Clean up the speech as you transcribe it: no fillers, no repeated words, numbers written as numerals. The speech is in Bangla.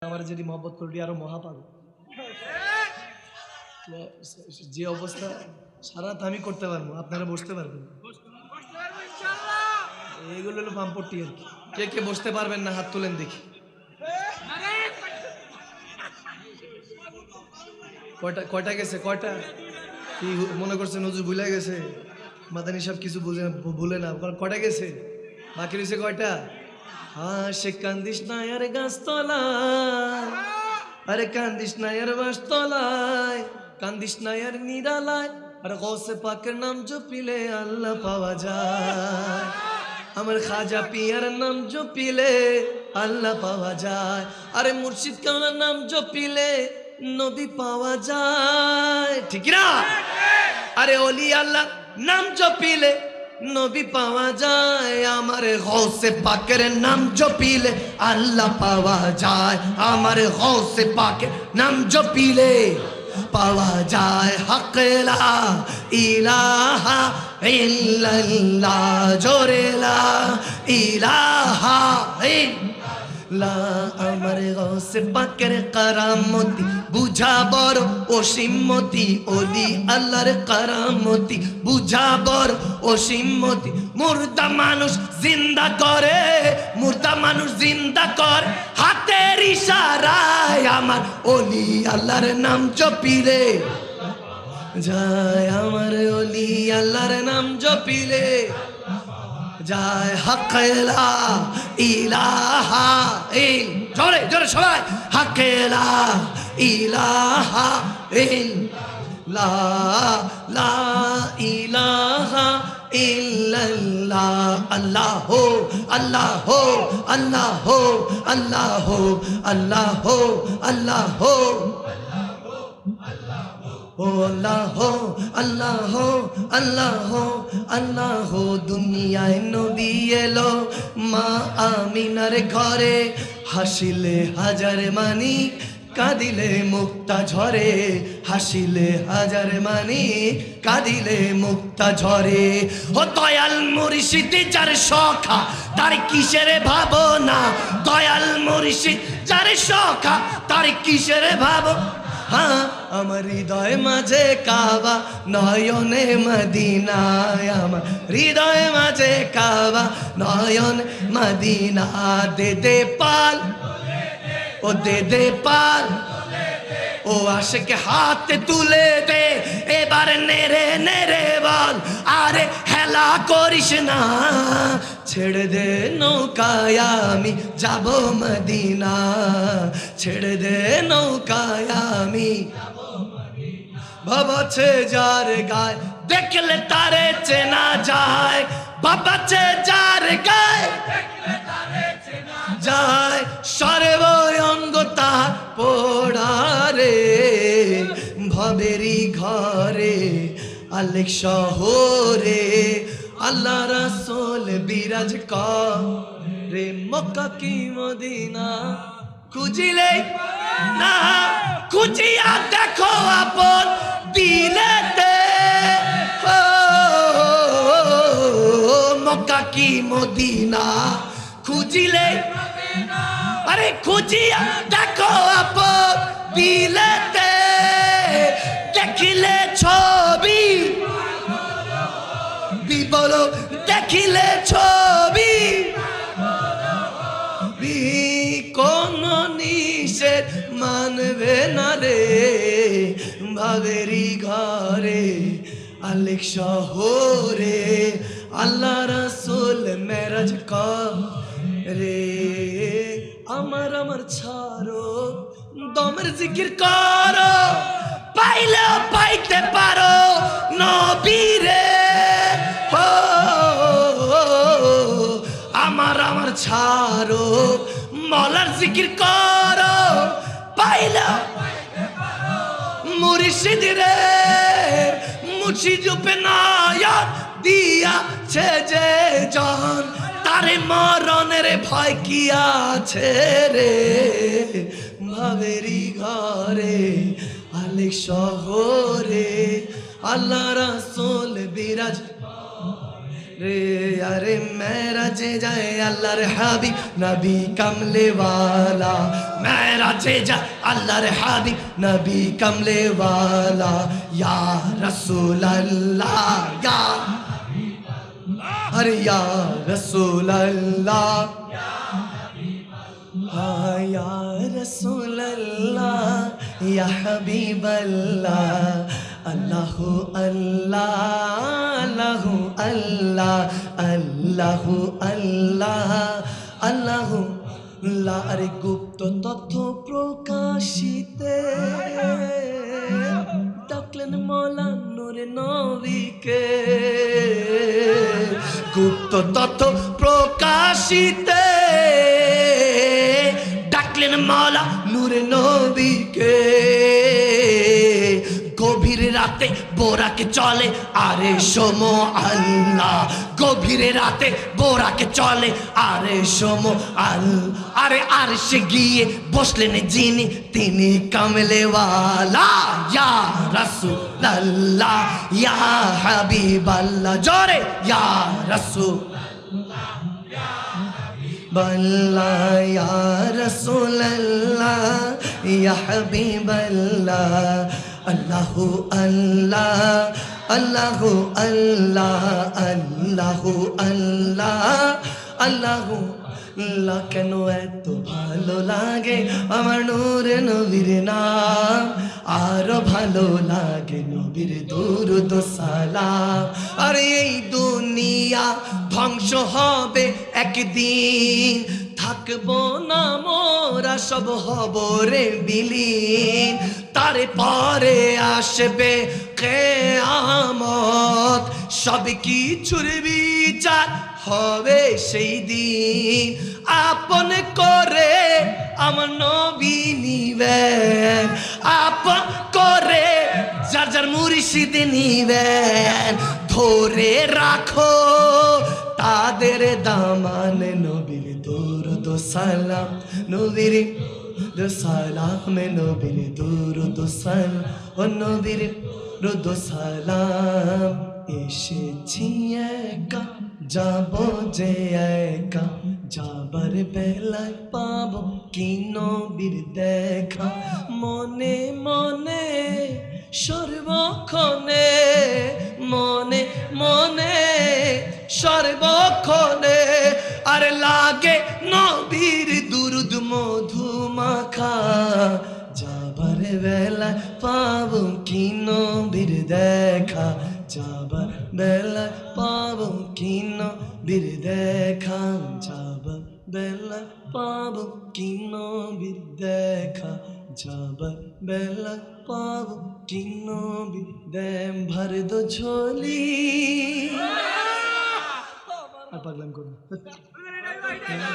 আমার যদি মহব্বত করলি আরো মহা পাবে। যে অবস্থা সারা রাত আমি করতে পারবো, আপনারা বসতে পারবেন। এইগুলো হলো পাম্পটি আর কি। কে কে বসতে পারবেন না হাত তুলেন দেখি। কয়টা কয়টা গেছে কয়টা? কি মনে করছেন হুজুর ভুলে গেছে? মাদানী সব কিছু ভুলে না। কয়টা গেছে? বাকি রয়েছে কয়টা? হ্যাঁ, সে কান্দিস না আর গাছতলায়, আরে কান্দিস না আর বাসতলায়, কান্দিস না আর নিরালায়, আর গৌসে পাকের নাম জপিলে আল্লাহ পাওয়া যায়। আমার খাজা পিয়ার নাম জপিলে আল্লাহ পাওয়া যায়। আরে মুর্শিদ কাওলার নাম জপিলে নবী পাওয়া যায়, ঠিক না? আরে ওলি আল্লাহ নাম জপিলে নবী পাওয়া যায়। আমার গৌসে পাকের নাম জপিলে আল্লাহ পাওয়া যায়। আমার গৌসে পাকের নাম জপিলে পাওয়া যায়। হক লা ইলাহা ইল্লাল্লাহ, জোরে লা ইলাহা ইল্লাল্লাহ। আমার গৌসে পাকের কারামতি বুঝা বড় অসীমতি, ওলি আল্লাহর কারামতি বুঝা বড় অসীমতি। মুর্দা মানুষ জিন্দা করে, মুর্দা মানুষ জিন্দা করে হাতের ইশারায়। আমার ওলি আল্লাহর নাম জপিলে যায়, আমার ওলি আল্লাহর নাম জপিলে যায়। হক লা ইলাহা ইল্লাল্লাহ, জোরে জোরে সবাই, হক লা ইলাহা ইল্লাল্লাহ, লা ইলাহা ইল্লাল্লাহ। আল্লাহ আল্লাহ আল্লাহ আল্লাহ আল্লাহ আল্লাহ ও আল্লাহ আল্লাহ আল্লাহ আল্লাহ। দুনিয়ায় নবী এলো মা আমিনার ঘরে, হাসিলে হাজার মানিক কাঁদিলে মুক্তা ঝরে, হাসিলে হাজার মানিক কাঁদিলে মুক্তা ঝরে। ও দয়াল মুর্শিদ যার সখা তার কিসের ভাবনা, দয়াল মুর্শিদ যার সখা তার কিসের ভাবনা। হ্যাঁ, আমার হৃদয় মাঝে কাবা নয়নে মদিনা, আমার হৃদয় মাঝে কাবা নয়ন মদিনা। দে দে পাল ও দে দে পাল, ও আশিক হাতে তুলে দে এবার নেড়ে নেড়ে বল, আরে হেলা করিস না, ছেড়ে দে নৌকায় আমি যাব মদিনা, ছেড়ে দে নৌকায় আমি বাবাছে যার গায় দেখলে তারে চেনা যায়, বাবাছে যার গায় যায় সর্ব অঙ্গ তার পোড়ারে। ভবেরি ঘরে আলেক শহরে আল্লাহ রাসূল বিরাজ করে, মক্কা কি মদিনা খুঁজিলে না, খুঁজিয়া দেখো আপন দিলেতে। মক্কা কি মদিনা খুঁজিলে, আরে খুঁজিয়া দেখো আপন দিলেতে। দেখিলে ছবি বিবল, দেখিলে ছবি কোন নিষেধ মানবে না রে। ভাবেরি ঘরে আলেক শহরে আল্লাহ রাসূল মেরাজ করে। আমার আমার ছাড়ো দমের জিকির করো, পাইলে পাইতে পারো নবীরে। আমার আমার ছাড়ো মলার জিকির করো, পাইলে মুর্শিদ রে। মুর্শিদ রূপে নায়ক দিয়াছে যে জান, তারে মরণের ভয় কি আছে রে। ভাবেরি ঘরে আলেক শহরে আল্লাহ রাসূল বিরাজ রে আরে মেরাজে যায় আল্লাহর হাবিব নবী কামলে ওয়ালা মেরাজে যায় আল্লাহর হাবিব নবী কামলে ওয়ালা ইয়া রাসূল আল্লাহ ইয়া अरे या रसूल अल्लाह हाँ या रसूल अल्लाह या हबीब अल्लाह अल्लाह अल्लाह अल्लाह अल्लाह अल्लाह अल्लाह अल्लाह अल्लाह अरे गुप्त तथ्य प्रकाशिते ডাকলেন মওলা নূরে নবীকে গুপ্ত তথ্য প্রকাশিতে ডাকলেন মওলা নূরে নবীকে গভীর রাতে বোরাকে চলে আরে সমো আল্লাহ গভীর রাতে বোরাকে চলে আরে সমো আল্লাহ আরে আরশে গিয়ে বসলেন যিনি তিনি কামলে ওয়ালা ইয়া রাসূলুল্লাহ ইয়া হাবিবাল্লাহ জোরে ইয়া রাসূলুল্লাহ बल्ला या रसूल अल्लाह या हबीब अल्लाह अल्लाह अल्लाह अल्लाह अल्लाह अल्लाह अल्लाह अल्लाह अल्लाह কেন এত ভালো লাগে আমার নূরে নবীর নাম আরো ভালো লাগে নবীর দুরূদ সালাম আরে এই দুনিয়া ধ্বংস হবে একদিন থাকবো না মোরা সব হব রে বিলীন তারে পরে আসবে কিয়ামত সব কিছুর বিচার হবে সেই দিন আপন করে আমার নবী নিবেন আপন করে যার যার মুর্শিদ নিবেন ধরে রাখো তাদের দামান নবীর দুরূদ সালাম নবীর সালাম নবীর দুরূদ সালাম ও নবীর দুরূদ সালাম এসেছি একা যাব যে একা যাবার বেলায় পাবো কি নবীর দেখা মনে মনে সর্বক্ষণে মনে মনে সর্বক্ষণে আর লাগে নবীর দুরূদ মধু মাখা যাবার বেলায় পাবো কি নবীর দেখা যাবার বেলায় পাবো কি নবীর দেখা যাবার বেলায় পাবো কি নবীর দেখা যাবার বেলায় পাবো কি নবীর দেম ভর দো ঝোলি আর পাগলাম করুন